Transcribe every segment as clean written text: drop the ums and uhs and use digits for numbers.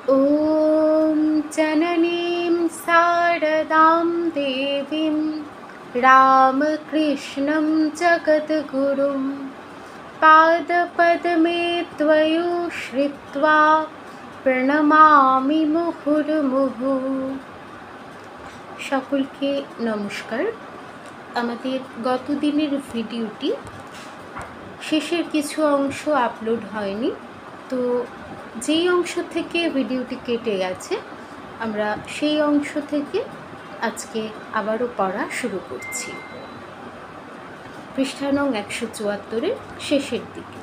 ॐ जननीं शारदां देवीं रामकृष्णं जगद्गुरुं पादपद्मे त्वयोश्रित्वा প্রণমামি মুহুর্মুহু। সকলকে নমস্কার। আমাদের গত দিনের ভিডিওটি শেষের কিছু অংশ আপলোড হয়নি, তো যেই অংশ থেকে ভিডিওটি কেটে গেছে আমরা সেই অংশ থেকে আজকে আবারও পড়া শুরু করছি। পৃষ্ঠা নং 174-এর শেষের দিকে।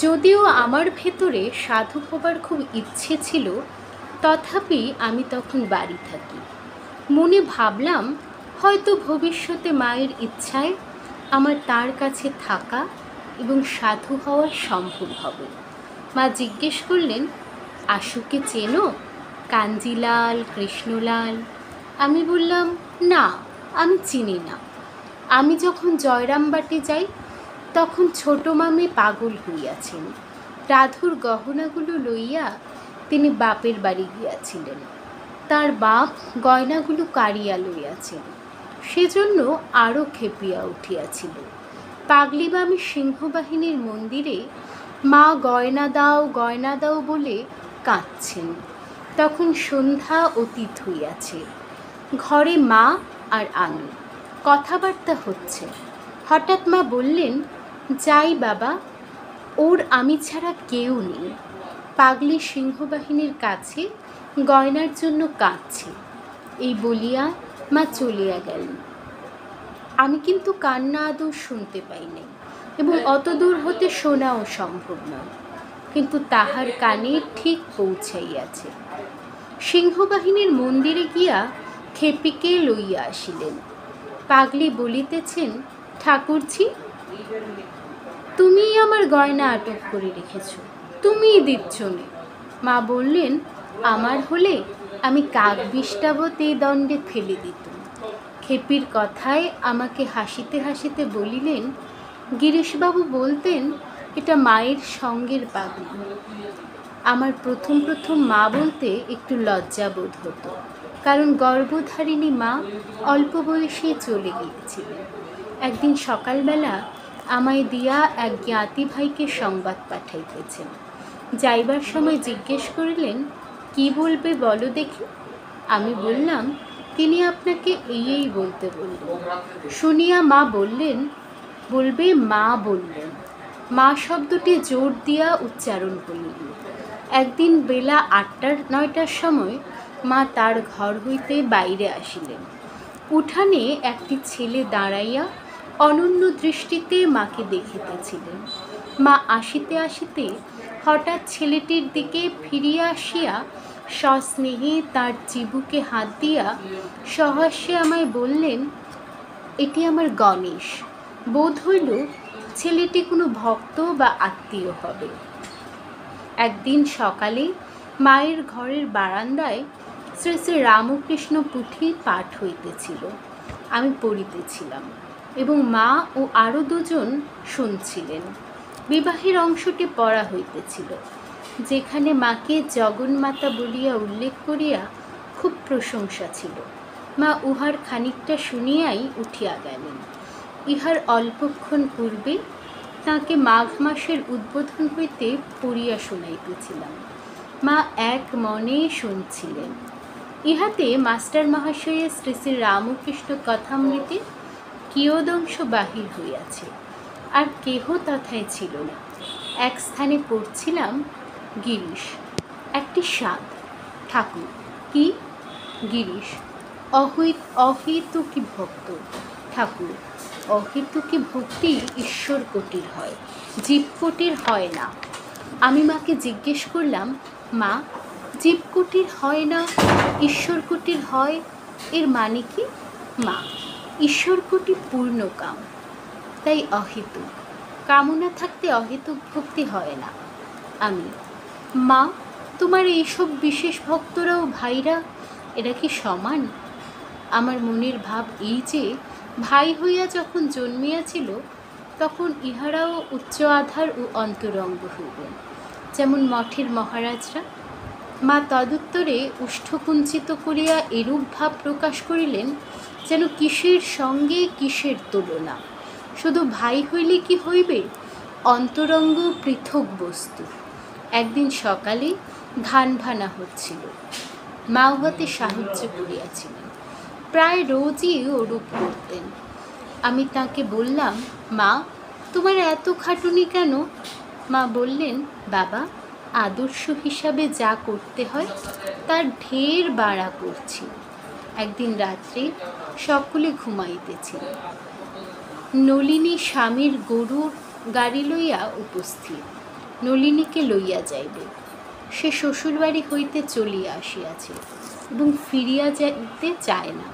যদিও আমার ভেতরে সাধু হবার খুব ইচ্ছে ছিল, তথাপি আমি তখন বাড়ি থাকি। মনে ভাবলাম হয়তো ভবিষ্যতে মায়ের ইচ্ছায় আমার তার কাছে থাকা এবং সাধু হওয়া সম্ভব হবে। মা জিজ্ঞেস করলেন, আশুকে চেনো? কাঞ্জিলাল, কৃষ্ণলাল? আমি বললাম, না, আমি চিনি না। আমি যখন জয়রামবাটি যাই তখন ছোট মামি পাগল হইয়াছেন। রাধুর গহনাগুলো লইয়া তিনি বাপের বাড়ি গিয়াছিলেন। তার বাপ গয়নাগুলো কাড়িয়া লইয়াছেন, সেজন্য আরও খেপিয়া উঠিয়াছিল। পাগলি মামি সিংহবাহিনীর মন্দিরে মা গয়না দাও বলে কাঁদছেন। তখন সন্ধ্যা অতীত হইয়াছে। ঘরে মা আর আমি, কথাবার্তা হচ্ছে। হঠাৎ মা বললেন, যাই বাবা, ওর আমি ছাড়া কেউ নেই। পাগলি সিংহবাহিনীর কাছে গয়নার জন্য কাঁদছে। এই বলিয়া মা চলিয়া গেলেন। আমি কিন্তু কান্না আদৌ শুনতে পাই নাই এবং অত দূর হতে শোনাও সম্ভব নয়, কিন্তু তাহার কানে ঠিক পৌঁছাইয়াছে। সিংহবাহিনীর মন্দিরে গিয়া খেপিকে লইয়া আসিলেন। পাগলি বলিতেছেন, ঠাকুরজি, তুমিই আমার গয়না আটক করে রেখেছ, তুমিই দিচ্ছ নে। মা বললেন, আমার হলে আমি কাকবিষ্টাবত এই দণ্ডে ফেলে দিতুম। খেপির কথায় আমাকে হাসিতে হাসিতে বলিলেন, গিরিশবাবু বলতেন এটা মায়ের সঙ্গের পাগলি। আমার প্রথম মা বলতে একটু লজ্জা বোধ হতো, কারণ গর্ভধারিণী মা অল্প বয়সে চলে গিয়েছিলেন। একদিন সকালবেলা আমায় দিয়া এক জ্ঞাতি ভাইকে সংবাদ পাঠাইতেছেন। যাইবার সময় জিজ্ঞেস করিলেন, কি বলবে বলো দেখি। আমি বললাম, তিনি আপনাকে এই বলতে বললেন। শুনিয়া মা বললেন, বলবে মা বললেন। মা শব্দটি জোর দিয়া উচ্চারণ করিলেন। একদিন বেলা 8-9টার সময় মা তার ঘর হইতে বাইরে আসিলেন। উঠানে একটি ছেলে দাঁড়াইয়া অনন্য দৃষ্টিতে মাকে দেখিতেছিলেন। মা আসিতে আসিতে হঠাৎ ছেলেটির দিকে ফিরিয়া আসিয়া সস্নেহে তার চিবুকে হাত দিয়া সহাস্যে আমায় বললেন, এটি আমার গণেশ। বোধ হইল ছেলেটি কোনো ভক্ত বা আত্মীয় হবে। একদিন সকালে মায়ের ঘরের বারান্দায় শ্রী শ্রী রামকৃষ্ণ পুঁথি পাঠ হইতেছিল। আমি পড়িতেছিলাম এবং মা ও আরও দুজন শুনছিলেন। বিবাহের অংশটি পড়া হইতেছিল, যেখানে মাকে জগন্মাতা বলিয়া উল্লেখ করিয়া খুব প্রশংসা ছিল। মা উহার খানিকটা শুনিয়াই উঠিয়া গেলেন। ইহার অল্পক্ষণ পূর্বে তাঁকে মাঘ মাসের উদ্বোধন হইতে পড়িয়া শুনাইতেছিলাম। মা এক মনে শুনছিলেন। ইহাতে মাস্টার মহাশয়ের শ্রী শ্রী রামকৃষ্ণ কথামৃতে কিয়দংশ বাহির হইয়াছে, আর কেহ তথায় ছিল না। এক স্থানে পড়ছিলাম, গিরিশ একটি সাধ। ঠাকুর, কি? গিরিশ, অহেতুকী ভক্ত। ঠাকুর, অহেতুকী ভক্তি ঈশ্বর কোটির হয়, জীবকোটির হয় না। আমি মাকে জিজ্ঞেস করলাম, মা, জীবকোটির হয় না, ঈশ্বর কোটির হয়, এর মানে কি? মা, ঈশ্বর কোটি পূর্ণকাম, তাই অহেতুক। কামনা থাকতে অহেতুক ভক্তি হয় না। আমি, মা, তোমার এইসব বিশেষ ভক্তরাও ভাইরা, এরা কি সমান? আমার মনের ভাব এই যে, ভাই হইয়া যখন জন্মিয়াছিল তখন ইহারাও উচ্চ আধার ও অন্তরঙ্গ হইবেন। যেমন মঠের মহারাজরা। মা তদুত্তরে উষ্ঠকুঞ্চিত করিয়া এরূপ ভাব প্রকাশ করিলেন, যেন কিসের সঙ্গে কিসের তুলনা, শুধু ভাই হইলে কি হইবে, অন্তরঙ্গ পৃথক বস্তু। একদিন সকালে ধান ভানা হচ্ছিল, মা উহাতে সাহায্য করিয়াছিলেন, প্রায় রোজই ওরূপ করতেন। আমি তাকে বললাম, মা, তোমার এত খাটুনি কেন? মা বললেন, বাবা, আদর্শ হিসাবে যা করতে হয় তার ঢের বাড়া করছি। একদিন রাত্রে সকলে ঘুমাইতেছিল। নলিনী স্বামীর গরুর গাড়ি লইয়া উপস্থিত, নলিনীকে লইয়া যাইবে। সে শ্বশুরবাড়ি হইতে চলিয়া আসিয়াছে এবং ফিরিয়া যাইতে চায় না।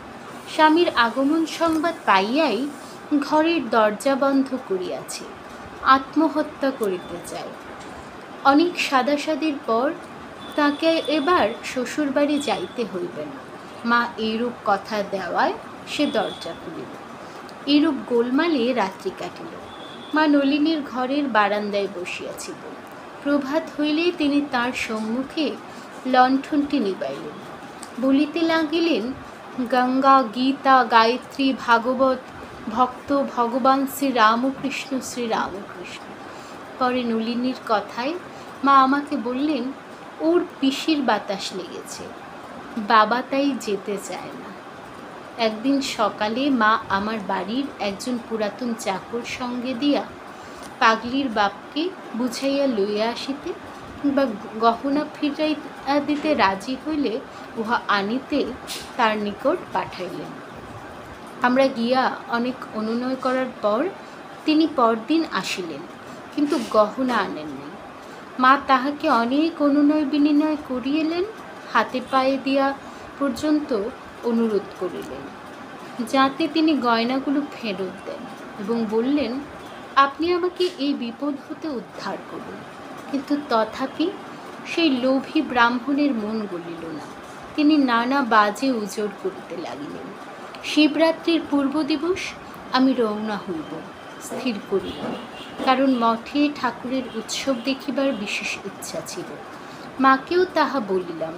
স্বামীর আগমন সংবাদ পাইয়াই ঘরের দরজা বন্ধ করিয়াছে, আত্মহত্যা করিতে চায়। অনেক সাদাসাদির পর তাকে এবার শ্বশুরবাড়ি যাইতে হইবে না। মা এইরূপ কথা দেওয়ায় সে দরজা খুলিল। এইরূপ গোলমালে রাত্রি কাটিল। মা নলিনীর ঘরের বারান্দায় বসিয়াছিল। প্রভাত হইলেই তিনি তার সম্মুখে লণ্ঠনটি নিবাইলেন, বলিতে লাগিলেন, গঙ্গা, গীতা, গায়ত্রী, ভাগবত, ভক্ত, ভগবান শ্রীরামকৃষ্ণ, শ্রীরামকৃষ্ণ। পরে নলিনীর কথায় মা আমাকে বললেন, ওর পিসির বাতাস লেগেছে, বাবা তাই যেতে চায় না। একদিন সকালে মা আমার বাড়ির একজন পুরাতন চাকর সঙ্গে দিয়া পাগলির বাপকে বুঝাইয়া লইয়া আসিতে বা গহনা ফিরাইয়া দিতে রাজি হইলে উহা আনিতে তার নিকট পাঠাইলেন। আমরা গিয়া অনেক অনুনয় করার পর তিনি পরদিন আসিলেন, কিন্তু গহনা আনেননি। মা তাহাকে অনেক অনুনয় বিনিময় করিলেন, হাতে পায়ে দিয়া পর্যন্ত অনুরোধ করিলেন যাতে তিনি গয়নাগুলো ফেরত দেন এবং বললেন, আপনি আমাকে এই বিপদ হতে উদ্ধার করুন। কিন্তু তথাপি সেই লোভী ব্রাহ্মণের মন গলিল না। তিনি নানা বাজে উজড় করিতে লাগিলেন। শিবরাত্রির পূর্ব দিবস আমি রওনা হইব স্থির করিল, কারণ মঠে ঠাকুরের উৎসব দেখিবার বিশেষ ইচ্ছা ছিল। মাকেও তাহা বলিলাম।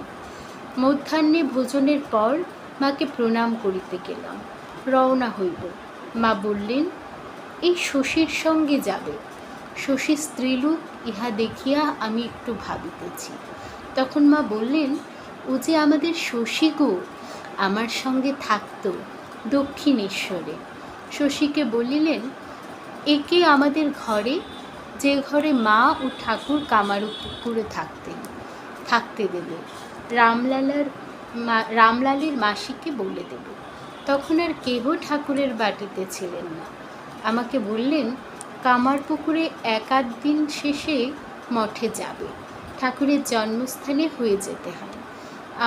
মধ্যাহ্নে ভোজনের পর মাকে প্রণাম করিতে গেলাম, রওনা হইব। মা বললেন, এই শশীর সঙ্গে যাবে। শশী স্ত্রীলোক, ইহা দেখিয়া আমি একটু ভাবিতেছি। তখন মা বললেন, ও যে আমাদের শশী গো, আমার সঙ্গে থাকতো দক্ষিণেশ্বরে। শশীকে বলিলেন, একে আমাদের ঘরে, যে ঘরে মা ও ঠাকুর কামারপুকুরে থাকতে দেবে। রামলালের মাসিকে বলে দেবে। তখন আর কেহ ঠাকুরের বাটিতে ছিলেন না। আমাকে বললেন, কামারপুকুরে এক আধ দিন শেষে মঠে যাবে, ঠাকুরের জন্মস্থানে হয়ে যেতে হয়।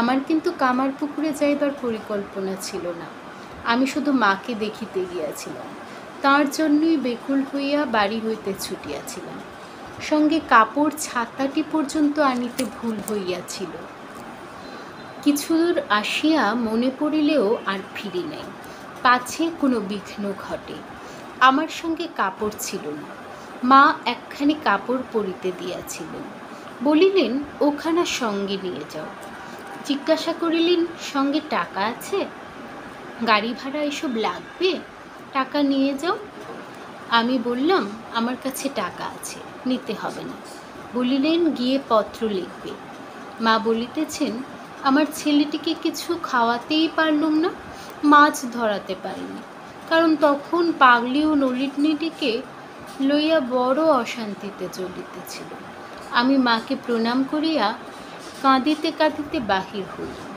আমার কিন্তু কামারপুকুরে যাইবার পরিকল্পনা ছিল না। আমি শুধু মাকে দেখিতে গিয়াছিলাম। তার জন্যই বেকুল হইয়া বাড়ি হইতে ছুটিয়াছিলাম। সঙ্গে কাপড় ছাতাটি পর্যন্ত আনিতে ভুল হইয়াছিল। কিছুদূর আসিয়া মনে পড়িলেও আর ফিরি নাই, পাছে কোনো বিঘ্ন ঘটে। আমার সঙ্গে কাপড় ছিল না। মা একখানি কাপড় পরিতে দিয়াছিলেন, বলিলেন, ওখানা সঙ্গে নিয়ে যাও। জিজ্ঞাসা করিলেন, সঙ্গে টাকা আছে? গাড়ি ভাড়া এসব লাগবে? টাকা নিয়ে যাও। আমি বললাম, আমার কাছে টাকা আছে, নিতে হবে না। বলিলেন, গিয়ে পত্র লিখবে। মা বলিতেছেন, আমার ছেলেটিকে কিছু খাওয়াতেই পারলুম না, মাছ ধরাতে পারিনি, কারণ তখন পাগলি ও নলিনীটিকে লইয়া বড় অশান্তিতে জ্বলিতেছিল। আমি মাকে প্রণাম করিয়া কাঁদিতে কাঁদিতে বাহির হইলাম।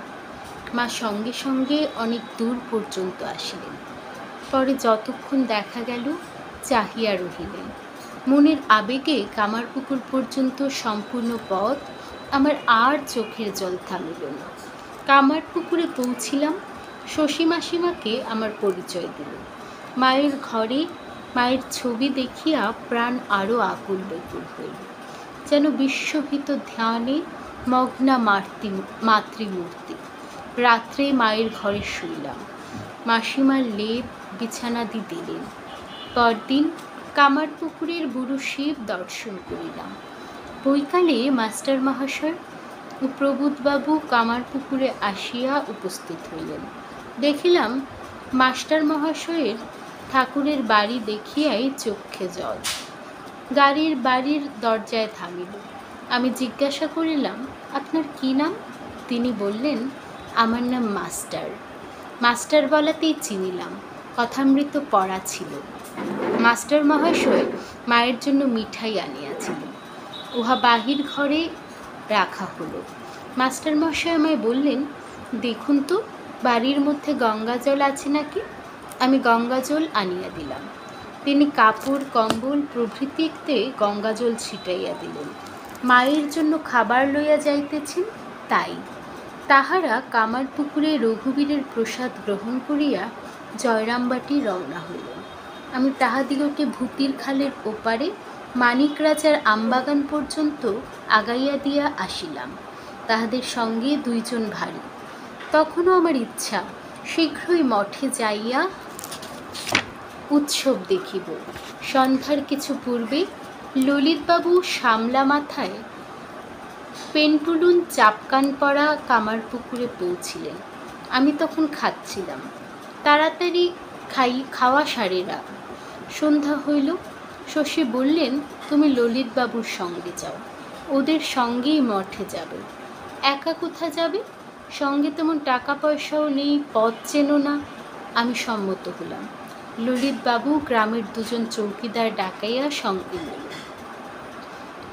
মা সঙ্গে সঙ্গে অনেক দূর পর্যন্ত আসিলেন। পরে যতক্ষণ দেখা গেল চাহিয়া রহিলেন। মনের আবেগে কামারপুকুর পর্যন্ত সম্পূর্ণ পথ আমার আর চোখের জল থামিল না। কামারপুকুরে পৌঁছিলাম। শশী মাসিমাকে আমার পরিচয় দিল। মায়ের ঘরে মায়ের ছবি দেখিয়া প্রাণ আরও আকুল বেকুল হইল, যেন বিশ্বহিত ধ্যানে মগ্না মাতৃমূর্তি। রাত্রে মায়ের ঘরে শুইলাম। মাসিমার লেপ বিছানাদি দিলেন। পরদিন কামারপুকুরের গুরু শিব দর্শন করিলাম। বৈকালে মাস্টার মহাশয় ও প্রবোধবাবু কামারপুকুরে আসিয়া উপস্থিত হইলেন। দেখিলাম মাস্টার মহাশয়ের ঠাকুরের বাড়ি দেখিয়াই চক্ষে জল। বাড়ির দরজায় থামিল। আমি জিজ্ঞাসা করিলাম, আপনার কি নাম? তিনি বললেন, আমার নাম মাস্টার। মাস্টার বলাতেই চিনিলাম, কথামৃত পড়া ছিল। মাস্টার মহাশয় মায়ের জন্য মিঠাই আনিয়াছিলেন, উহা বাহির ঘরে রাখা হলো। মাস্টার মশাই আমায় বললেন, দেখুন তো বাড়ির মধ্যে গঙ্গা জল আছে নাকি। আমি গঙ্গা জল আনিয়া দিলাম। তিনি কাপড় কম্বল প্রভৃতিতে গঙ্গা জল ছিটাইয়া দিলেন। মায়ের জন্য খাবার লইয়া যাইতেছেন, তাই। তাহারা কামারপুকুরে রঘুবীরের প্রসাদ গ্রহণ করিয়া জয়রামবাটি রওনা হইল। আমি তাহাদিগকে ভূতির খালের ওপারে মানিক রাজার আমবাগান পর্যন্ত আগাইয়া দিয়া আসিলাম। তাহাদের সঙ্গে 2 জন ভারী। তখনও আমার ইচ্ছা শীঘ্রই মঠে যাইয়া উৎসব দেখিব। সন্ধ্যার কিছু পূর্বে ললিতবাবু সামলা মাথায় পেন্টুলুন চাপকান পরা কামারপুকুরে পৌঁছিলেন। আমি তখন খাচ্ছিলাম। তাড়াতাড়ি খাওয়া সারেরা। সন্ধ্যা হইল। শশী বললেন, তুমি ললিতবাবুর সঙ্গে যাও, ওদের সঙ্গেই মঠে যাবে। একা কোথা যাবে? সঙ্গে তেমন টাকা পয়সাও নেই, পথ চেনো না। আমি সম্মত হলাম। ললিতবাবু গ্রামের 2 জন চৌকিদার ডাকাইয়া সঙ্গে নিল।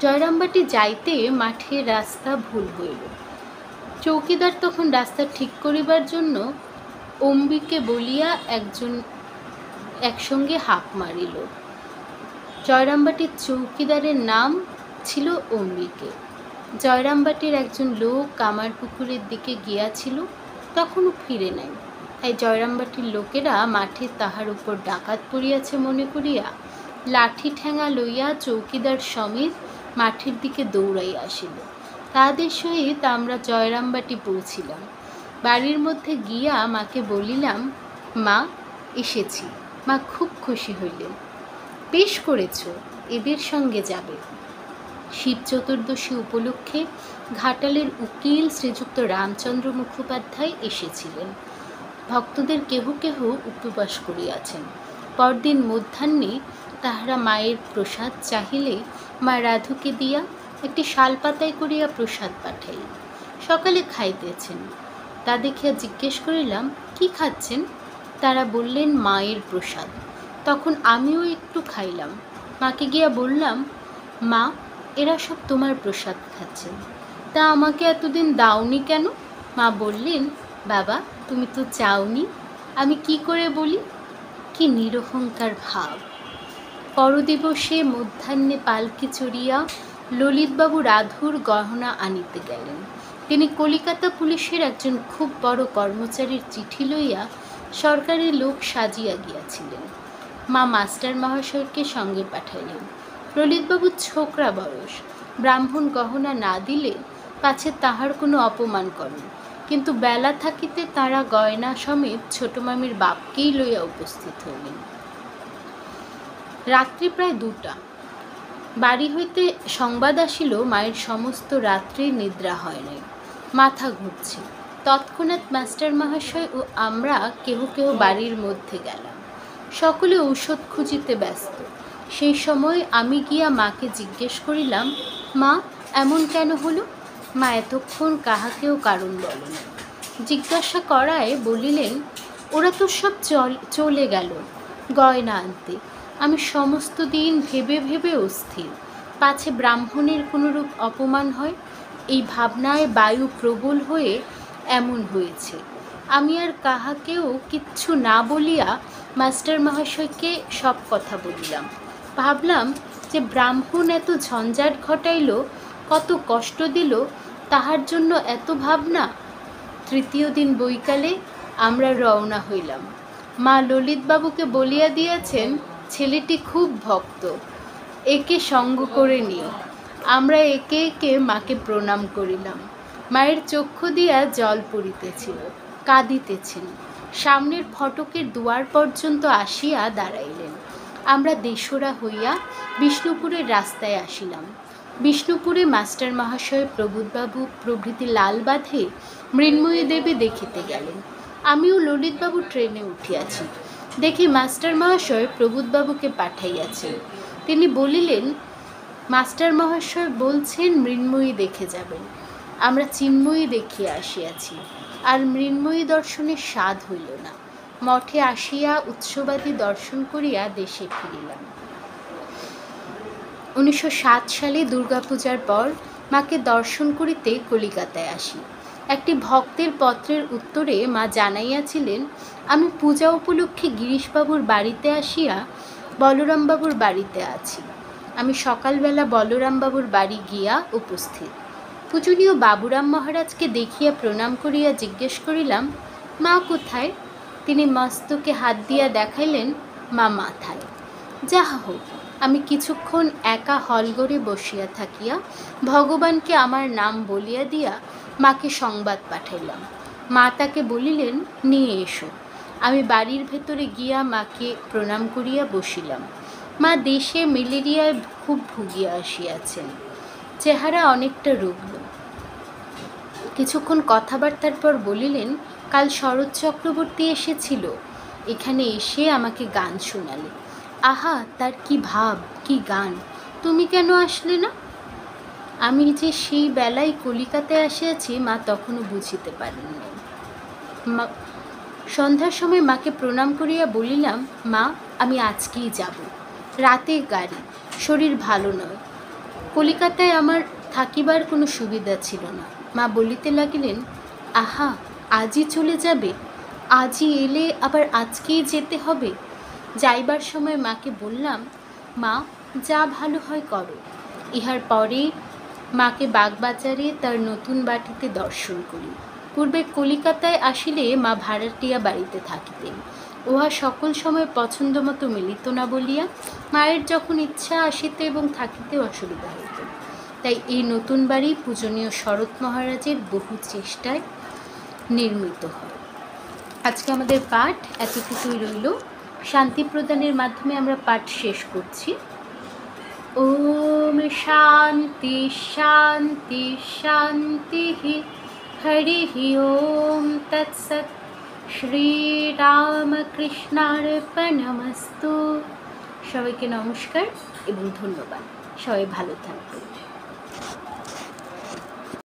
জয়রামবাটি যাইতে মাঠের রাস্তা ভুল হইল। চৌকিদার তখন রাস্তা ঠিক করিবার জন্য অম্বিকে বলিয়া একসঙ্গে হাঁক মারিল। জয়রামবাটির চৌকিদারের নাম ছিল অম্বিকে। জয়রামবাটির একজন লোক কামারপুকুরের দিকে গিয়াছিল, তখনও ফিরে নাই। তাই জয়রামবাটির লোকেরা মাঠে তাহার উপর ডাকাত পড়িয়াছে মনে করিয়া লাঠি ঠ্যাঙা লইয়া চৌকিদার সমেত মাঠের দিকে দৌড়াইয়া আসিল। তাহাদের সহিত আমরা জয়রামবাটি পৌঁছিলাম। বাড়ির মধ্যে গিয়া মাকে বলিলাম, মা এসেছি। মা খুব খুশি হইলেন। বেশ করেছ, এদের সঙ্গে যাবে। শিব চতুর্দশী উপলক্ষে ঘাটালের উকিল শ্রীযুক্ত রামচন্দ্র মুখোপাধ্যায় এসেছিলেন। ভক্তদের কেহ কেহ উপবাস করিয়াছেন। পরদিন মধ্যাহ্নে তাহারা মায়ের প্রসাদ চাহিলে মা রাধুকে দিয়া একটি শালপাতায় করিয়া প্রসাদ পাঠাই। সকালে খাইতেছেন। তা দেখিয়া জিজ্ঞেস করিলাম, কি খাচ্ছেন? তারা বললেন, মায়ের প্রসাদ। তখন আমিও একটু খাইলাম। মাকে গিয়া বললাম, মা এরা সব তোমার প্রসাদ খাচ্ছেন, তা আমাকে এতদিন দাওনি কেন? মা বললেন, বাবা তুমি তো চাওনি, আমি কি করে বলি। কি নিরহংকার ভাব! পরদিবসে মধ্যাহ্নে পালকি চড়িয়া ললিতবাবু রাধুর গহনা আনিতে গেলেন। তিনি কলিকাতা পুলিশের একজন খুব বড় কর্মচারীর চিঠি লইয়া সরকারি লোক সাজিয়া গিয়াছিলেন। মা মাস্টার মহাশয়কে সঙ্গে পাঠাইলেন। ললিতবাবুর ছোকরা বয়স, ব্রাহ্মণ গহনা না দিলে পাছে তাহার কোনো অপমান করেন, কিন্তু বেলা থাকিতে তারা গয়না সমেত ছোট মামির বাপকেই লইয়া উপস্থিত হইলেন। রাত্রি প্রায় 2টা। বাড়ি হইতে সংবাদ আসিল, মায়ের সমস্ত রাত্রি নিদ্রা হয় নাই, মাথা ঘুরছে। তৎক্ষণাৎ মাস্টার মহাশয় ও আমরা কেহ কেহ বাড়ির মধ্যে গেলাম। সকলে ঔষধ খুঁজিতে ব্যস্ত। সেই সময় আমি গিয়া মাকে জিজ্ঞেস করিলাম, মা এমন কেন হলো? মা এতক্ষণ কাহাকেও কারণ বলেন। জিজ্ঞাসা করায় বলিলেন, ওরা তো সব চলে গেল গয়না আনতে। আমি সমস্ত দিন ভেবে ভেবে অস্থির, পাছে ব্রাহ্মণের কোনোরূপ অপমান হয়, এই ভাবনায় বায়ু প্রবল হয়ে এমন হয়েছে। আমি আর কাহাকেও কিচ্ছু না বলিয়া মাস্টার মহাশয়কে সব কথা বলিলাম। ভাবলাম যে ব্রাহ্মণ এত ঝঞ্ঝাট ঘটাইল, কত কষ্ট দিল, তাহার জন্য এত ভাবনা। 3য় দিন বৈকালে আমরা রওনা হইলাম। মা ললিতবাবুকে বলিয়া দিয়েছেন, ছেলেটি খুব ভক্ত, একে সঙ্গ করে নিও। আমরা একে একে মাকে প্রণাম করিলাম। মায়ের চক্ষু দিয়া জল পড়িতেছিল, কাঁদিতেছেন। সামনের ফটকের দুয়ার পর্যন্ত আসিয়া দাঁড়াইলেন। আমরা দেশরা হইয়া বিষ্ণুপুরের রাস্তায় আসিলাম। বিষ্ণুপুরে মাস্টার মহাশয় প্রবোধবাবু প্রভৃতি লাল বাঁধে মৃন্ময়ী দেবী দেখিতে গেলেন। আমিও ললিতবাবু ট্রেনে উঠিয়াছি। দেখি মাস্টার মহাশয় প্রবোধবাবুকে পাঠাইয়াছেন। তিনি বলিলেন, মাস্টার মহাশয় বলছেন মৃন্ময়ী দেখে যাবেন। আমরা চিন্ময়ী দেখিয়া আসিয়াছি, আর মৃন্ময়ী দর্শনের স্বাদ হইল না। মঠে আসিয়া উৎসবাদী দর্শন করিয়া দেশে ফিরিলাম। 1907 সালে দুর্গাপূজার পর মাকে দর্শন করিতে কলিকাতায় আসি। একটি ভক্তের পত্রের উত্তরে মা জানাইয়াছিলেন, আমি পূজা উপলক্ষে গিরিশবাবুর বাড়িতে আসিয়া বলরামবাবুর বাড়িতে আছি। আমি সকালবেলা বলরামবাবুর বাড়ি গিয়া উপস্থিত। পূজনীয় বাবুরাম মহারাজকে দেখিয়া প্রণাম করিয়া জিজ্ঞেস করিলাম, মা কোথায়? তিনি মস্তকে হাত দিয়া দেখাইলেন, মা মাথায়। যাহা হোক, আমি কিছুক্ষণ একা হলঘরে বসিয়া থাকিয়া ভগবানকে আমার নাম বলিয়া দিয়া মাকে সংবাদ পাঠাইলাম। মা তাকে বলিলেন, নিয়ে এসো। আমি বাড়ির ভেতরে গিয়া মাকে প্রণাম করিয়া বসিলাম। মা দেশে ম্যালেরিয়ায় খুব ভুগিয়া আসিয়াছেন। চেহারা অনেকটা রুগ্ন। কিছুক্ষণ কথাবার্তার পর বলিলেন, কাল শরৎ চক্রবর্তী এসেছিল। এখানে এসে আমাকে গান শোনালে। আহা, তার কি ভাব, কি গান! তুমি কেন আসলে না? আমি যে সেই বেলায় কলিকাতায় আসিয়াছি মা তখনও বুঝিতে পারেন নাই। সন্ধ্যার সময় মাকে প্রণাম করিয়া বলিলাম, মা, আমি আজকেই যাব। রাতের গাড়ি, শরীর ভালো নয়। কলিকাতায় আমার থাকিবার কোনো সুবিধা ছিল না। মা বলিতে লাগিলেন, আহা, আজই চলে যাবে? আজই এলে আবার আজকেই যেতে হবে? যাইবার সময় মাকে বললাম, মা, যা ভালো হয় করো। ইহার পরে মাকে বাগবাজারে তার নতুন বাটিতে দর্শন করি। পূর্বে কলিকাতায় আসিলে মা ভাড়াটিয়া বাড়িতে থাকিতেন। উহা সকল সময় পছন্দ মতো মিলিত না বলিয়া মায়ের যখন ইচ্ছা আসিতে এবং থাকিতে অসুবিধা হইত। তাই এই নতুন বাড়ি পূজনীয় শরৎ মহারাজের বহু চেষ্টায় নির্মিত হয়। আজকে আমাদের পাঠ এতটুকুই রইল। শান্তি প্রদানের মাধ্যমে আমরা পাঠ শেষ করছি। ওম শান্তি শান্তি শান্তি। হরি ওম তৎসৎ। শ্রীরামকৃষ্ণার্পণমস্তু। সবাইকে নমস্কার এবং ধন্যবাদ। সবাই ভালো থাকবেন।